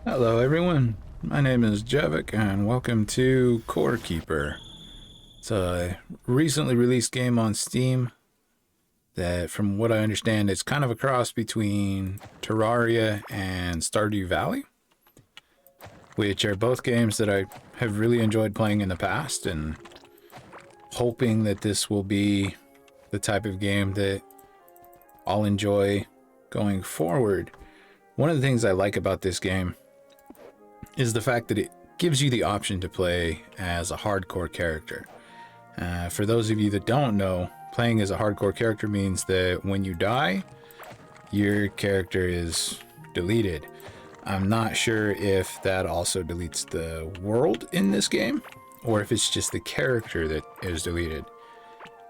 Hello everyone, my name is Javik and welcome to Core Keeper. It's a recently released game on Steam that, from what I understand, is kind of a cross between Terraria and Stardew Valley, which are both games that I have really enjoyed playing in the past, and hoping that this will be the type of game that I'll enjoy going forward. One of the things I like about this game is the fact that it gives you the option to play as a hardcore character. For those of you that don't know, playing as a hardcore character means that when you die, your character is deleted. I'm not sure if that also deletes the world in this game, or if it's just the character that is deleted.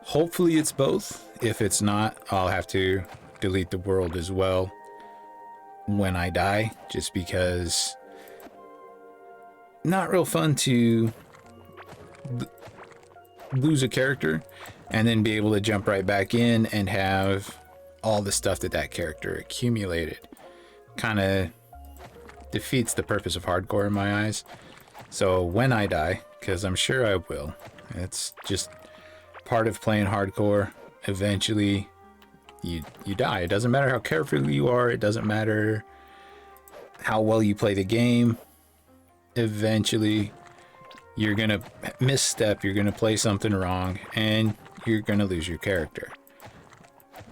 Hopefully it's both. If it's not, I'll have to delete the world as well when I die, just because not real fun to lose a character and then be able to jump right back in and have all the stuff that character accumulated. Kind of defeats the purpose of hardcore in my eyes. So when I die, because I'm sure I will, it's just part of playing hardcore. Eventually you die. It doesn't matter how careful you are, it doesn't matter how well you play the game. Eventually you're gonna misstep, you're gonna play something wrong, and you're gonna lose your character.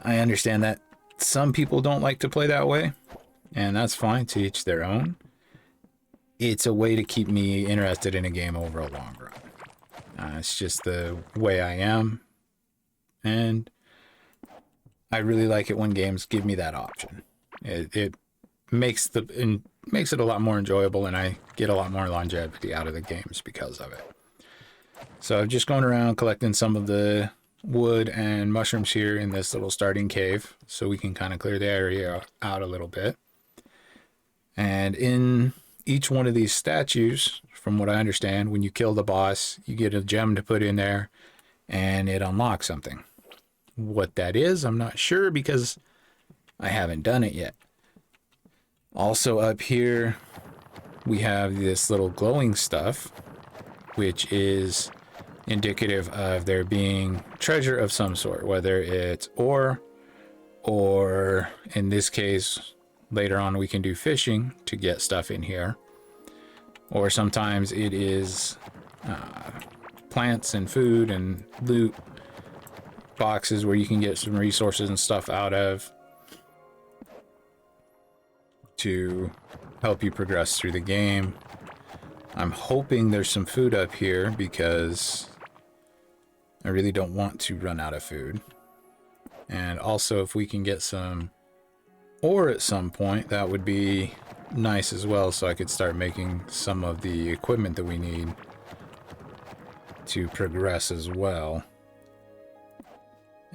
I understand that some people don't like to play that way, and that's fine, to each their own. It's a way to keep me interested in a game over a long run. It's just the way I am, and I really like it when games give me that option. It makes it a lot more enjoyable, and I get a lot more longevity out of the games because of it. So I'm just going around collecting some of the wood and mushrooms here in this little starting cave, so we can kind of clear the area out a little bit. And in each one of these statues, from what I understand, when you kill the boss, you get a gem to put in there and it unlocks something. What that is, I'm not sure, because I haven't done it yet. Also up here, we have this little glowing stuff, which is indicative of there being treasure of some sort, whether it's ore, or in this case, later on we can do fishing to get stuff in here. Or sometimes it is plants and food and loot boxes where you can get some resources and stuff out of to help you progress through the game. I'm hoping there's some food up here, because I really don't want to run out of food. And also, if we can get some ore at some point, that would be nice as well, so I could start making some of the equipment that we need to progress as well.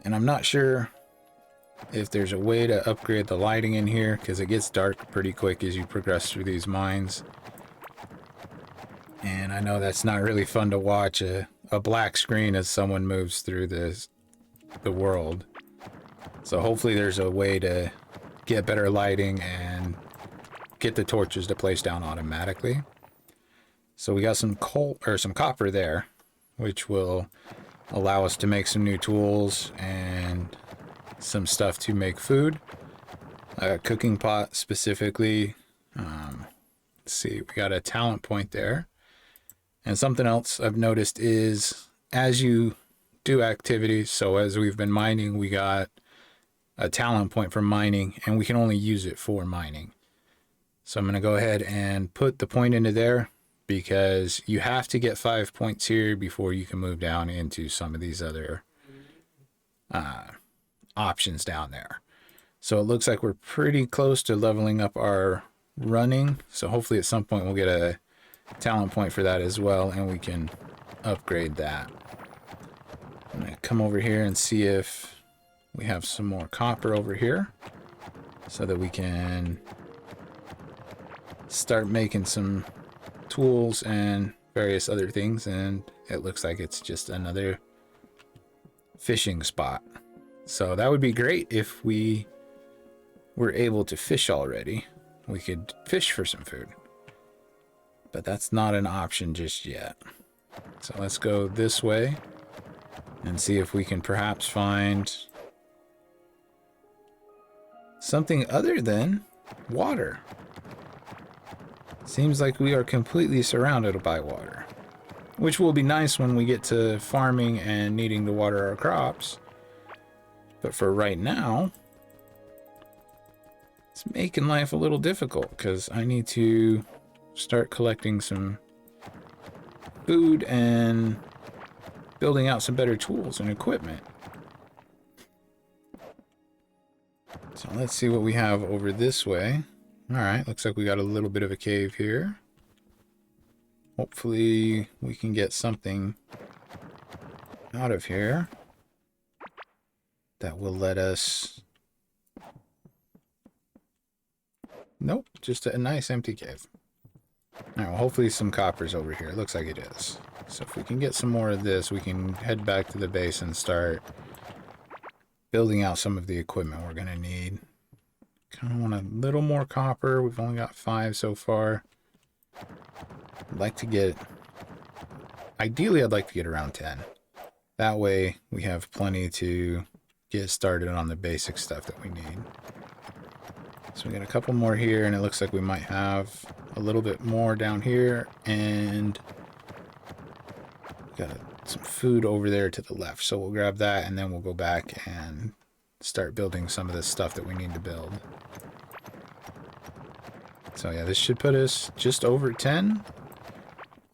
And I'm not sure if there's a way to upgrade the lighting in here, because it gets dark pretty quick as you progress through these mines. And I know that's not really fun to watch, a black screen as someone moves through the world. So hopefully there's a way to get better lighting and get the torches to place down automatically. So we got some coal, or some copper there, which will allow us to make some new tools and some stuff to make food. A cooking pot specifically. Let's see, we got a talent point there. And something else I've noticed is, as you do activities, so as we've been mining, we got a talent point for mining, and we can only use it for mining. So I'm going to go ahead and put the point into there, because you have to get 5 points here before you can move down into some of these other options down there. So it looks like we're pretty close to leveling up our running, so hopefully at some point we'll get a talent point for that as well, and we can upgrade that. I'm going to come over here and see if we have some more copper over here, so that we can start making some tools and various other things. And it looks like it's just another fishing spot. So that would be great if we were able to fish already. We could fish for some food. But that's not an option just yet. So let's go this way and see if we can perhaps find something other than water. Seems like we are completely surrounded by water, which will be nice when we get to farming and needing to water our crops. But for right now, it's making life a little difficult because I need to start collecting some food and building out some better tools and equipment. So let's see what we have over this way. Alright, looks like we got a little bit of a cave here. Hopefully we can get something out of here that will let us... Nope, just a nice empty cave. Alright, well, hopefully some copper's over here. It looks like it is. So if we can get some more of this, we can head back to the base and start building out some of the equipment we're going to need. Kind of want a little more copper. We've only got 5 so far. I'd like to get... Ideally, I'd like to get around 10. That way, we have plenty to get started on the basic stuff that we need. So we got a couple more here, and it looks like we might have a little bit more down here, and got some food over there to the left. So we'll grab that, and then we'll go back and start building some of the stuff that we need to build. So yeah, this should put us just over 10.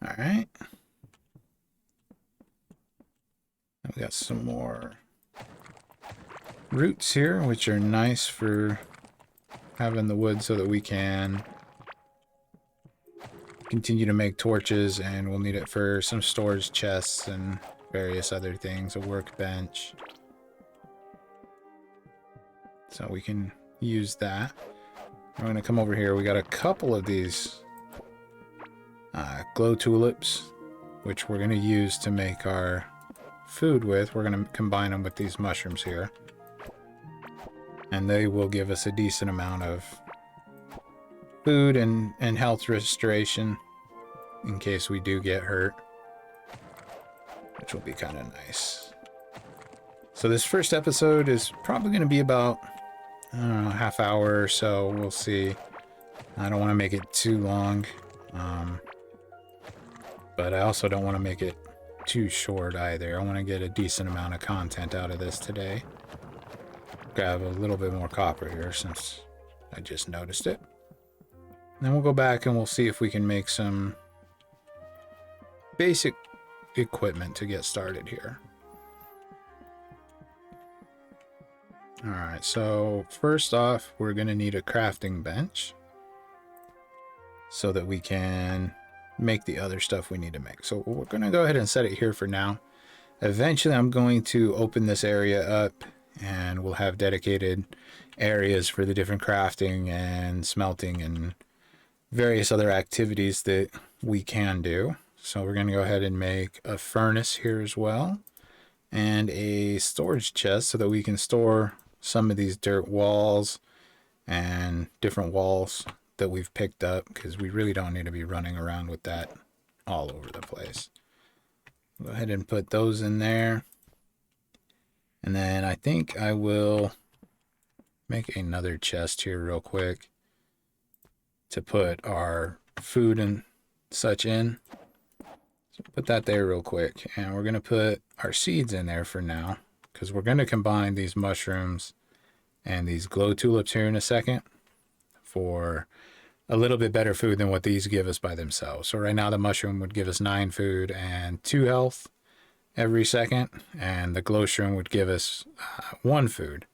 All right. We got some more roots here, which are nice for having the wood so that we can continue to make torches, and we'll need it for some storage chests and various other things, a workbench. So we can use that. We're going to come over here. We got a couple of these glow tulips, which we're going to use to make our food with. We're going to combine them with these mushrooms here. And they will give us a decent amount of food and health restoration in case we do get hurt, which will be kind of nice. So this first episode is probably going to be about, I don't know, half hour or so. We'll see. I don't want to make it too long, but I also don't want to make it too short either. I want to get a decent amount of content out of this today. Grab a little bit more copper here since I just noticed it. Then we'll go back and we'll see if we can make some basic equipment to get started here. Alright, so first off, we're going to need a crafting bench so that we can make the other stuff we need to make. So we're going to go ahead and set it here for now. Eventually, I'm going to open this area up and we'll have dedicated areas for the different crafting and smelting and various other activities that we can do. So we're going to go ahead and make a furnace here as well, and a storage chest so that we can store some of these dirt walls and different walls that we've picked up, because we really don't need to be running around with that all over the place. Go ahead and put those in there. And then I think I will make another chest here real quick to put our food and such in. So put that there real quick. And we're going to put our seeds in there for now, because we're going to combine these mushrooms and these glow tulips here in a second for a little bit better food than what these give us by themselves. So right now the mushroom would give us 9 food and 2 health every second, and the glow shroom would give us 1 food,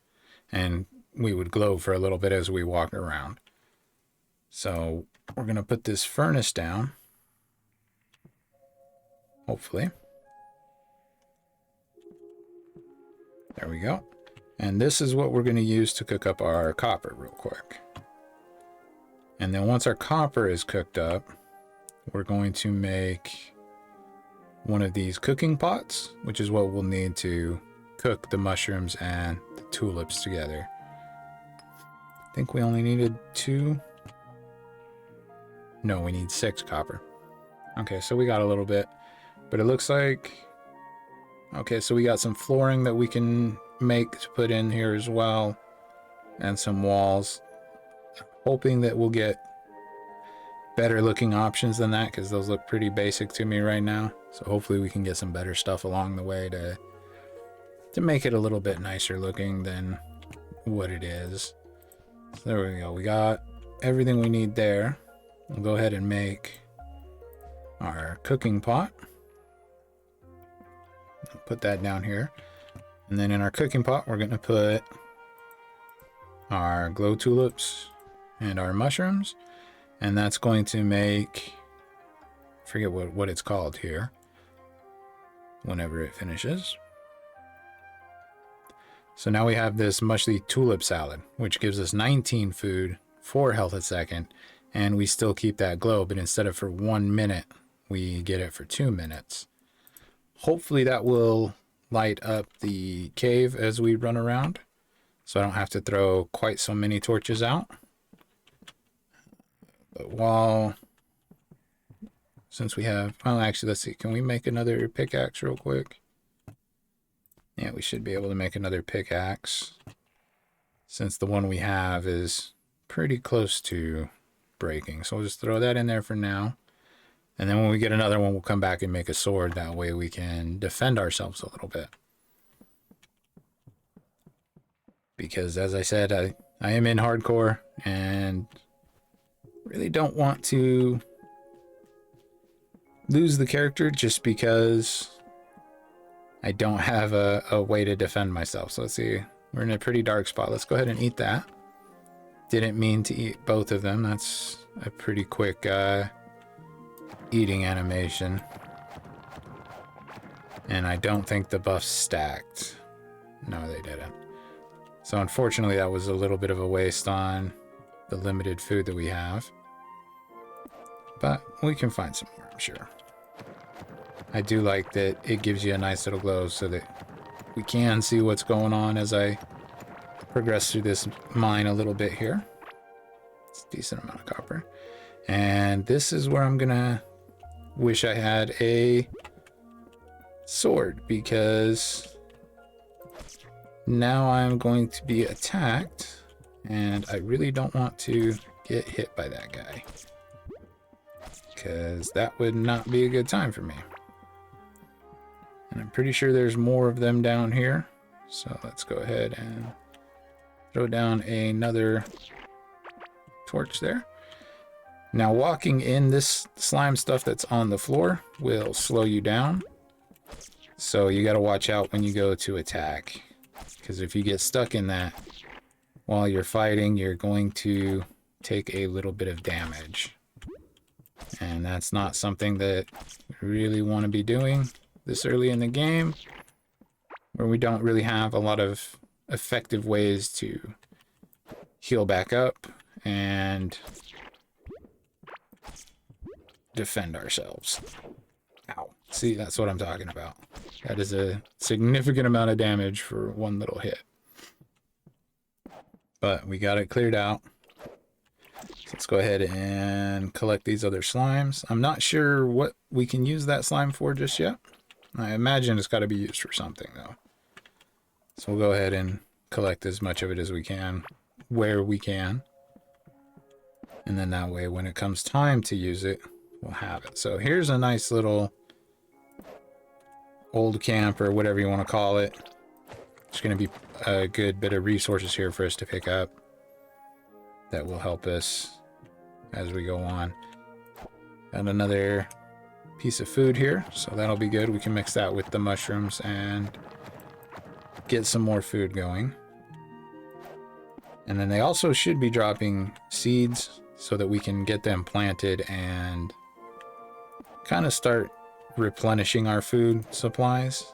and we would glow for a little bit as we walk around. So we're going to put this furnace down, hopefully. There we go. And this is what we're going to use to cook up our copper real quick. And then once our copper is cooked up, we're going to make one of these cooking pots, which is what we'll need to cook the mushrooms and the tulips together. I think we only needed 2. No, we need 6 copper. Okay, so we got a little bit. But it looks like... Okay, so we got some flooring that we can make to put in here as well. And some walls. Hoping that we'll get better looking options than that, because those look pretty basic to me right now. So hopefully we can get some better stuff along the way to make it a little bit nicer looking than what it is. So there we go. We got everything we need there. We'll go ahead and make our cooking pot. Put that down here. And then in our cooking pot, we're going to put our glow tulips and our mushrooms. And that's going to make... I forget what it's called here. Whenever it finishes. So now we have this mushy tulip salad, which gives us 19 food, 4 health a second, and we still keep that glow, but instead of for 1 minute, we get it for 2 minutes. Hopefully that will light up the cave as we run around, so I don't have to throw quite so many torches out. But since we have, well, actually, let's see, can we make another pickaxe real quick? Yeah, we should be able to make another pickaxe, since the one we have is pretty close to breaking. So we'll just throw that in there for now. And then when we get another one, we'll come back and make a sword. That way we can defend ourselves a little bit. Because as I said, I am in hardcore and really don't want to lose the character just because I don't have a way to defend myself. So let's see. We're in a pretty dark spot. Let's go ahead and eat that. Didn't mean to eat both of them. That's a pretty quick eating animation. And I don't think the buffs stacked. No, they didn't. So unfortunately, that was a little bit of a waste on the limited food that we have. But we can find some more, I'm sure. I do like that it gives you a nice little glow so that we can see what's going on as I progress through this mine a little bit here. It's a decent amount of copper. And this is where I'm gonna wish I had a sword, because now I'm going to be attacked and I really don't want to get hit by that guy, because that would not be a good time for me. And I'm pretty sure there's more of them down here. So let's go ahead and throw down another torch there. Now walking in this slime stuff that's on the floor will slow you down. So you got to watch out when you go to attack. Because if you get stuck in that while you're fighting, you're going to take a little bit of damage. And that's not something that we really want to be doing this early in the game, where we don't really have a lot of effective ways to heal back up and defend ourselves. Ow. See, that's what I'm talking about. That is a significant amount of damage for one little hit. But we got it cleared out. So let's go ahead and collect these other slimes. I'm not sure what we can use that slime for just yet. I imagine it's got to be used for something, though. So we'll go ahead and collect as much of it as we can, where we can. And then that way, when it comes time to use it, we'll have it. So here's a nice little old camp, or whatever you want to call it. There's going to be a good bit of resources here for us to pick up that will help us as we go on. Got another piece of food here, so that'll be good. We can mix that with the mushrooms and get some more food going. And then they also should be dropping seeds so that we can get them planted and kind of start replenishing our food supplies.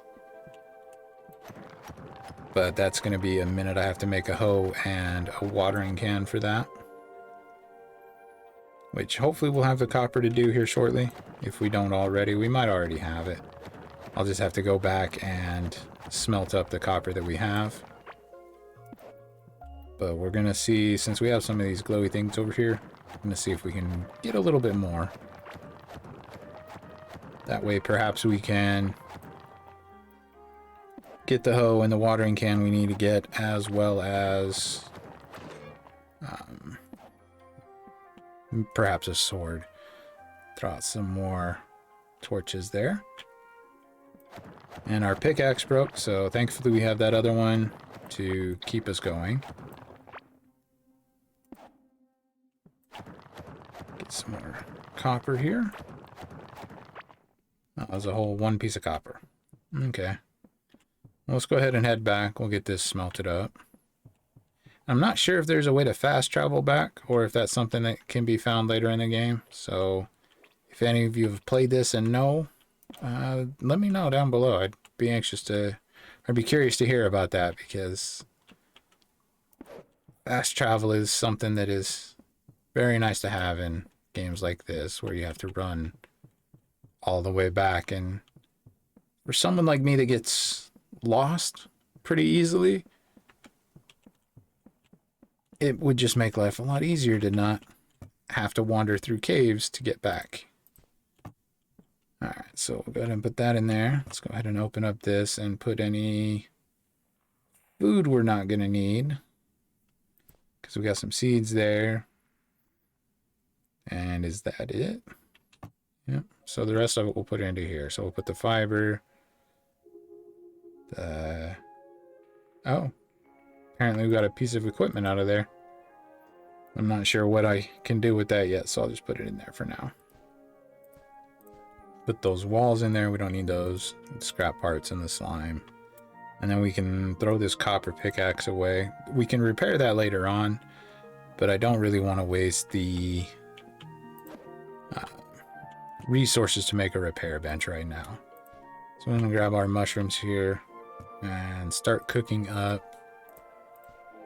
But that's going to be a minute. I have to make a hoe and a watering can for that, which hopefully we'll have the copper to do here shortly. If we don't already, we might already have it. I'll just have to go back and smelt up the copper that we have. But we're going to see, since we have some of these glowy things over here, I'm going to see if we can get a little bit more. That way perhaps we can get the hoe and the watering can we need to get, as well as perhaps a sword. Throw out some more torches there. And our pickaxe broke, so thankfully we have that other one to keep us going. Get some more copper here. That was a whole one piece of copper. Okay. Well, let's go ahead and head back. We'll get this smelted up. I'm not sure if there's a way to fast travel back, or if that's something that can be found later in the game. So if any of you have played this and know, let me know down below. I'd be curious to hear about that, because fast travel is something that is very nice to have in games like this, where you have to run all the way back. And for someone like me that gets lost pretty easily, it would just make life a lot easier to not have to wander through caves to get back. Alright, so we'll go ahead and put that in there. Let's go ahead and open up this and put any food we're not going to need, because we got some seeds there. And is that it? Yep. So the rest of it we'll put into here. So we'll put the fiber. Oh. Apparently we got a piece of equipment out of there. I'm not sure what I can do with that yet, so I'll just put it in there for now. Put those walls in there. We don't need those scrap parts in the slime. And then we can throw this copper pickaxe away. We can repair that later on, but I don't really want to waste the resources to make a repair bench right now. So I'm going to grab our mushrooms here and start cooking up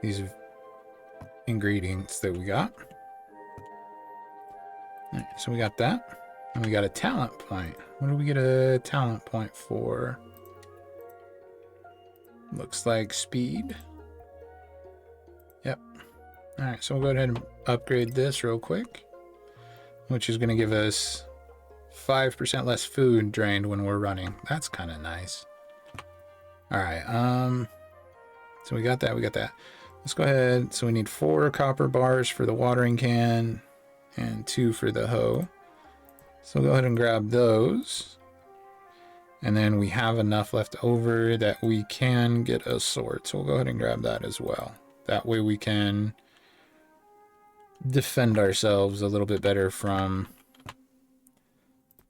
these ingredients that we got. All right, so we got that. And we got a talent point. What do we get a talent point for? Looks like speed. Yep. Alright, so we'll go ahead and upgrade this real quick, which is going to give us 5% less food drained when we're running. That's kind of nice. Alright, so we got that, Let's go ahead. So we need 4 copper bars for the watering can and 2 for the hoe. So we'll go ahead and grab those. And then we have enough left over that we can get a sword. So we'll go ahead and grab that as well. That way we can defend ourselves a little bit better from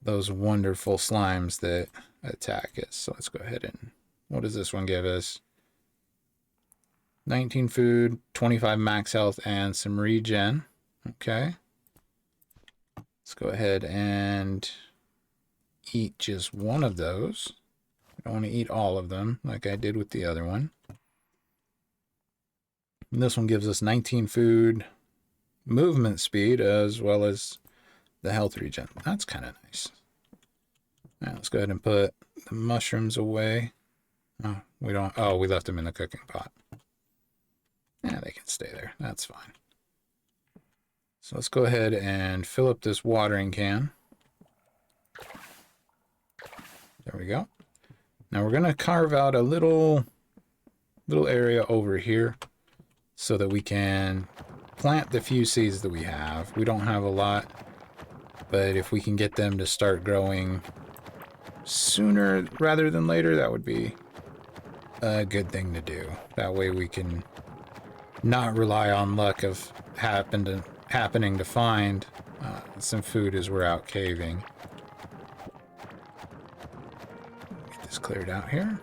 those wonderful slimes that attack us. So let's go ahead and... what does this one give us? 19 food, 25 max health, and some regen. Okay. Let's go ahead and eat just one of those. I don't want to eat all of them like I did with the other one. And this one gives us 19 food, movement speed, as well as the health regen. That's kind of nice. Now let's go ahead and put the mushrooms away. Oh, we don't. Oh, we left them in the cooking pot. Yeah, they can stay there. That's fine. So let's go ahead and fill up this watering can. There we go. Now we're going to carve out a little area over here so that we can plant the few seeds that we have. We don't have a lot, but if we can get them to start growing sooner rather than later, that would be a good thing to do. That way we can not rely on luck of happening to find some food as we're out caving. Get this cleared out here.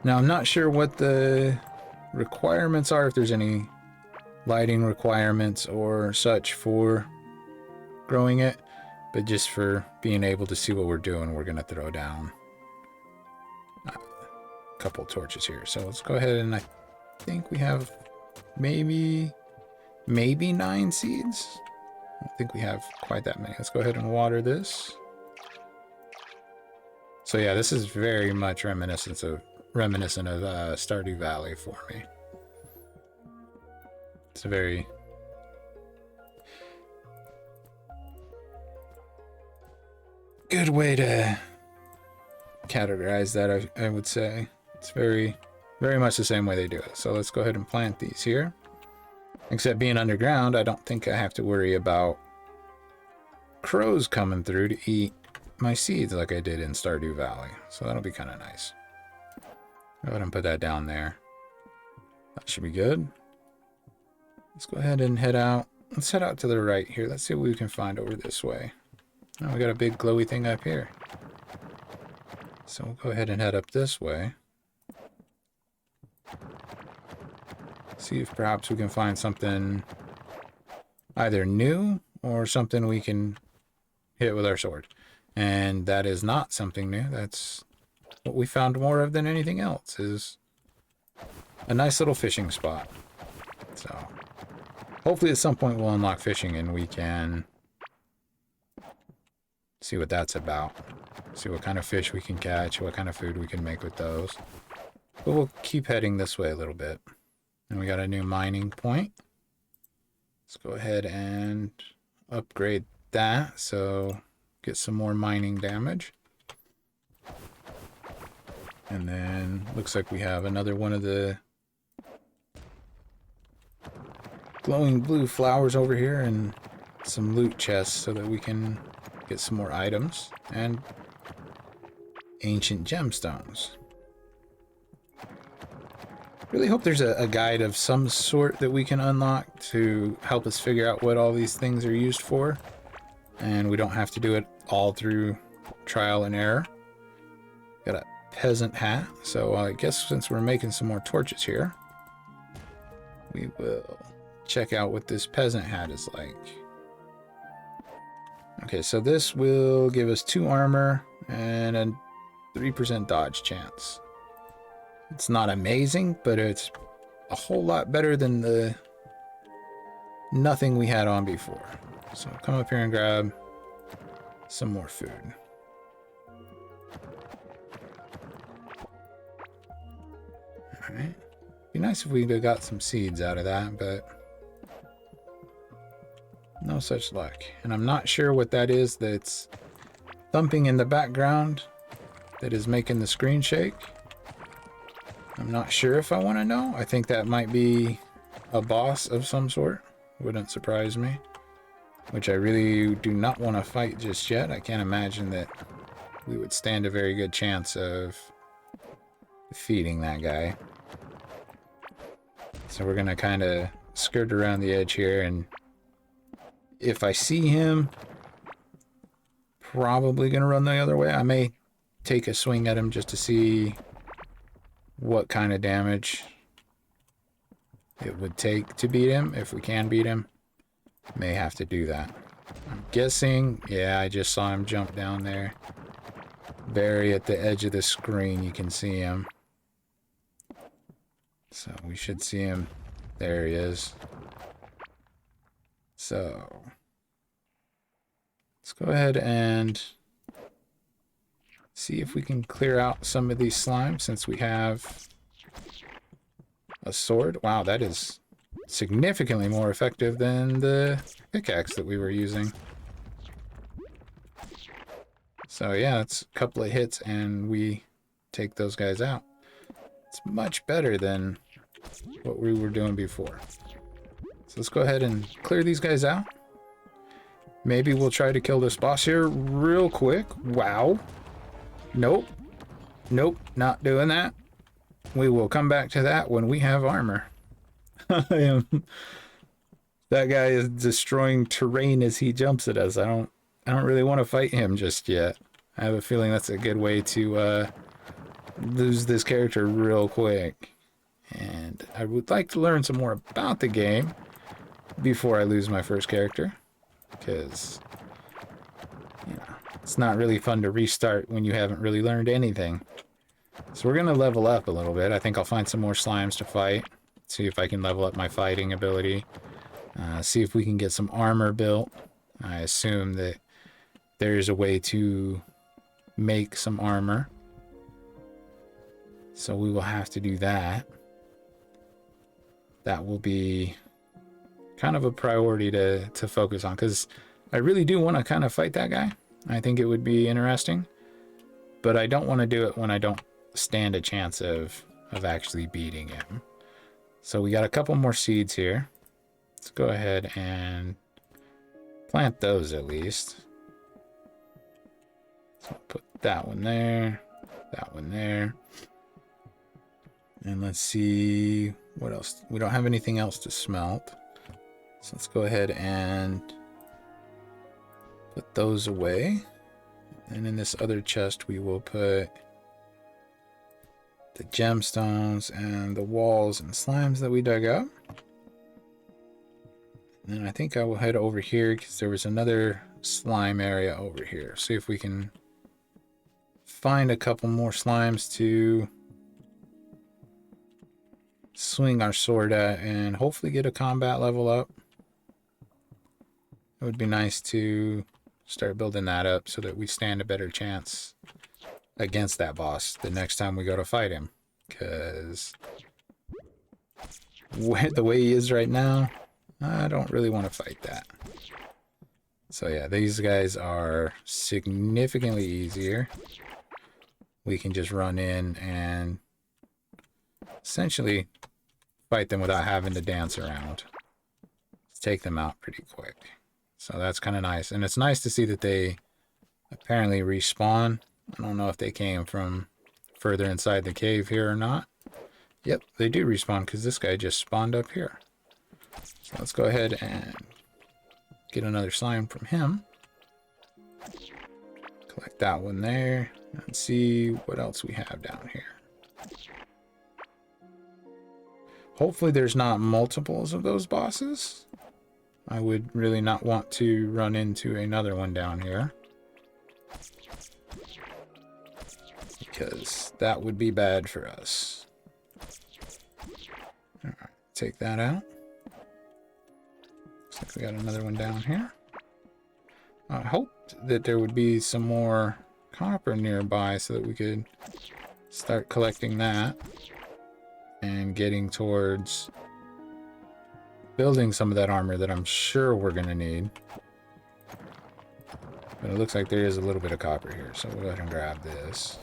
Now I'm not sure what the requirements are, if there's any lighting requirements or such for growing it, but just for being able to see what we're doing, we're going to throw down a couple torches here. So let's go ahead, and I think we have maybe 9 seeds. I don't think we have quite that many. Let's go ahead and water this. So yeah, this is very much reminiscent of Stardew Valley for me. It's a very good way to categorize that, I would say. It's very much the same way they do it. So let's go ahead and plant these here. Except being underground, I don't think I have to worry about crows coming through to eat my seeds like I did in Stardew Valley. So that'll be kind of nice. Go ahead and put that down there. That should be good. Let's go ahead and head out. Let's head out to the right here. Let's see what we can find over this way. Oh, we got a big glowy thing up here. So we'll go ahead and head up this way. See if perhaps we can find something either new or something we can hit with our sword. And that is not something new. That's what we found more of than anything else, is a nice little fishing spot. So hopefully at some point we'll unlock fishing and we can see what that's about. See what kind of fish we can catch, what kind of food we can make with those. But we'll keep heading this way a little bit. And we got a new mining point. Let's go ahead and upgrade that so get some more mining damage. And then looks like we have another one of the glowing blue flowers over here and some loot chests so that we can get some more items and ancient gemstones. Really hope there's a guide of some sort that we can unlock to help us figure out what all these things are used for, and we don't have to do it all through trial and error. Got a peasant hat, so I guess since we're making some more torches here, we will check out what this peasant hat is like. Okay, so this will give us 2 armor and a 3% dodge chance. It's not amazing, but it's a whole lot better than the nothing we had on before. So come up here and grab some more food. Alright. Be nice if we got some seeds out of that, but no such luck. And I'm not sure what that is that's thumping in the background that is making the screen shake. I'm not sure if I want to know. I think that might be a boss of some sort. Wouldn't surprise me. Which I really do not want to fight just yet. I can't imagine that we would stand a very good chance of defeating that guy. So we're going to kind of skirt around the edge here, and if I see him, probably going to run the other way. I may take a swing at him just to see what kind of damage it would take to beat him. If we can beat him, may have to do that. I'm guessing, yeah, I just saw him jump down there. Very at the edge of the screen, you can see him. So we should see him. There he is. So let's go ahead and see if we can clear out some of these slimes since we have a sword. Wow, that is significantly more effective than the pickaxe that we were using. So yeah, it's a couple of hits and we take those guys out. It's much better than what we were doing before. So let's go ahead and clear these guys out. Maybe we'll try to kill this boss here real quick. Wow. Nope. Nope, not doing that. We will come back to that when we have armor. That guy is destroying terrain as he jumps at us. I don't really want to fight him just yet. I have a feeling that's a good way to lose this character real quick. And I would like to learn some more about the game before I lose my first character, because you know, it's not really fun to restart when you haven't really learned anything. So we're going to level up a little bit. I think I'll find some more slimes to fight. See if I can level up my fighting ability. See if we can get some armor built. I assume that there's a way to make some armor. So we will have to do that. That will be kind of a priority to focus on, because I really do want to kind of fight that guy. I think it would be interesting. But I don't want to do it when I don't stand a chance of actually beating him. So we got a couple more seeds here. Let's go ahead and plant those at least. So put that one there, that one there. And let's see what else. We don't have anything else to smelt. So let's go ahead and put those away. And in this other chest, we will put the gemstones and the walls and slimes that we dug up. And then I think I will head over here because there was another slime area over here. See if we can find a couple more slimes to swing our sword at and hopefully get a combat level up. It would be nice to start building that up so that we stand a better chance against that boss the next time we go to fight him. Because the way he is right now, I don't really want to fight that. So yeah, these guys are significantly easier. We can just run in and essentially fight them without having to dance around. Let's take them out pretty quick. So that's kind of nice. And it's nice to see that they apparently respawn. I don't know if they came from further inside the cave here or not. Yep, they do respawn because this guy just spawned up here. So let's go ahead and get another slime from him. Collect that one there and see what else we have down here. Hopefully there's not multiples of those bosses. I would really not want to run into another one down here, because that would be bad for us. Alright, take that out. Looks like we got another one down here. I hoped that there would be some more copper nearby so that we could start collecting that and getting towards building some of that armor that I'm sure we're going to need. But it looks like there is a little bit of copper here, so we'll go ahead and grab this.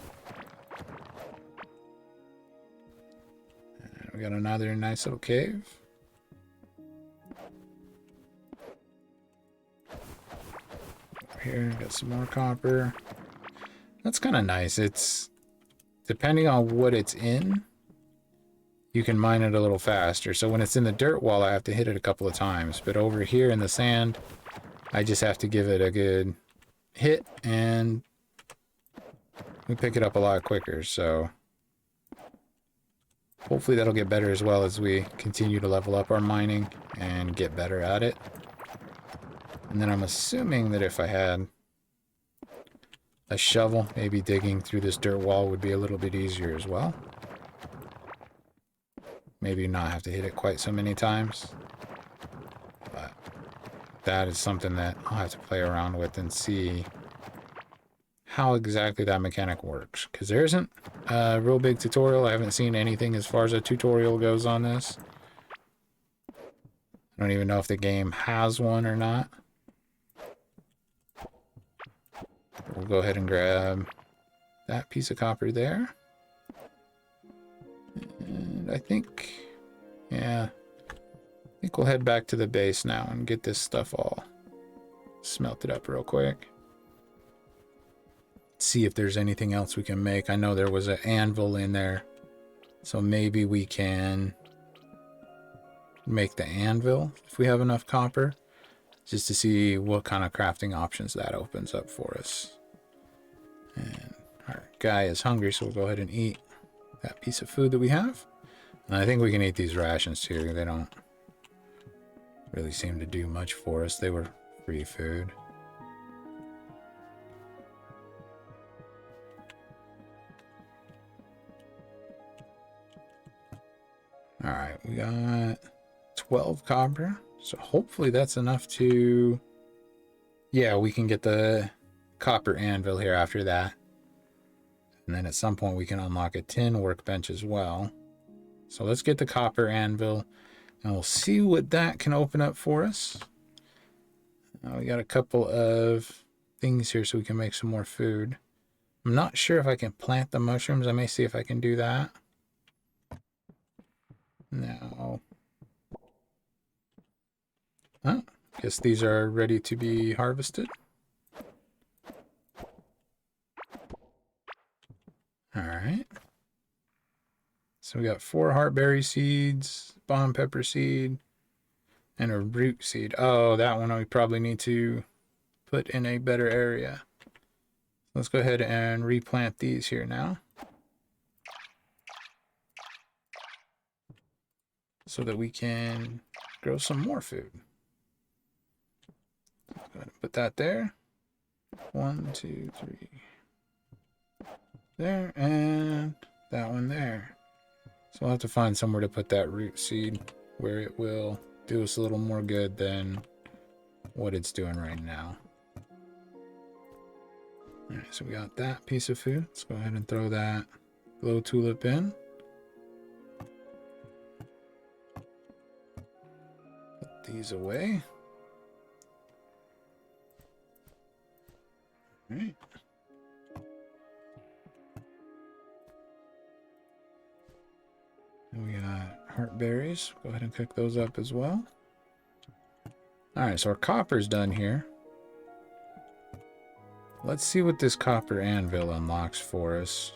And we got another nice little cave. Over here, got some more copper. That's kind of nice. It's depending on what it's in, you can mine it a little faster. So when it's in the dirt wall, I have to hit it a couple of times. But over here in the sand, I just have to give it a good hit and we pick it up a lot quicker. So hopefully that'll get better as well as we continue to level up our mining and get better at it. And then I'm assuming that if I had a shovel, maybe digging through this dirt wall would be a little bit easier as well. Maybe not have to hit it quite so many times. But that is something that I'll have to play around with and see how exactly that mechanic works. Because there isn't a real big tutorial. I haven't seen anything as far as a tutorial goes on this. I don't even know if the game has one or not. We'll go ahead and grab that piece of copper there. And I think, yeah, I think we'll head back to the base now and get this stuff all smelted up real quick. See if there's anything else we can make. I know there was an anvil in there, so maybe we can make the anvil if we have enough copper, just to see what kind of crafting options that opens up for us. And our guy is hungry, so we'll go ahead and eat that piece of food that we have. And I think we can eat these rations too. They don't really seem to do much for us. They were free food. Alright, we got 12 copper. So hopefully that's enough to... Yeah, we can get the copper anvil here after that. And then at some point we can unlock a tin workbench as well. So let's get the copper anvil and we'll see what that can open up for us. We got a couple of things here so we can make some more food. I'm not sure if I can plant the mushrooms. I may see if I can do that. No. Oh, guess these are ready to be harvested. Alright. So we got 4 heartberry seeds, bomb pepper seed, and a root seed. Oh, that one we probably need to put in a better area. Let's go ahead and replant these here now, so that we can grow some more food. Go ahead and put that there. 1, 2, 3. There, and that one there. So we'll have to find somewhere to put that root seed where it will do us a little more good than what it's doing right now. Alright, so we got that piece of food. Let's go ahead and throw that glow tulip in. Put these away. Alright. And we got heartberries. Go ahead and cook those up as well. Alright, so our copper's done here. Let's see what this copper anvil unlocks for us.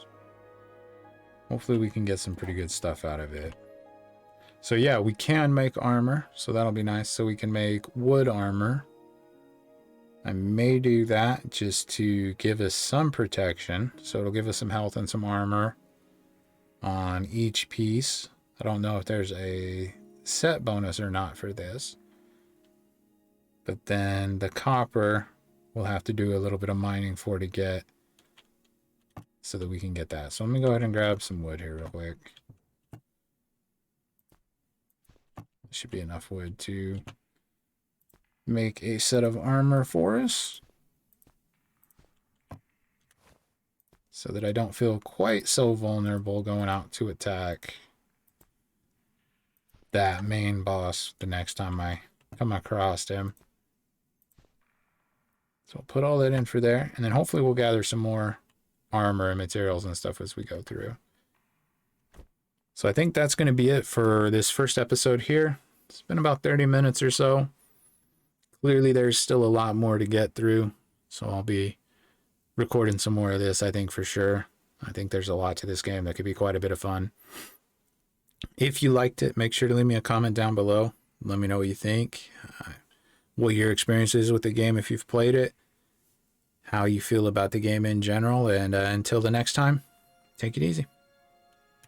Hopefully we can get some pretty good stuff out of it. So yeah, we can make armor, so that'll be nice. So we can make wood armor. I may do that just to give us some protection. So it'll give us some health and some armor on each piece. I don't know if there's a set bonus or not for this. But then the copper we'll have to do a little bit of mining for to get, so that we can get that. So let me go ahead and grab some wood here real quick. Should be enough wood to make a set of armor for us, so that I don't feel quite so vulnerable going out to attack that main boss the next time I come across him. So I'll put all that in for there, and then hopefully we'll gather some more armor and materials and stuff as we go through. So I think that's going to be it for this first episode here. It's been about 30 minutes or so. Clearly there's still a lot more to get through, so I'll be recording some more of this, I think, for sure. I think there's a lot to this game that could be quite a bit of fun. If you liked it, make sure to leave me a comment down below. Let me know what you think, what your experience is with the game if you've played it, how you feel about the game in general, and until the next time, take it easy.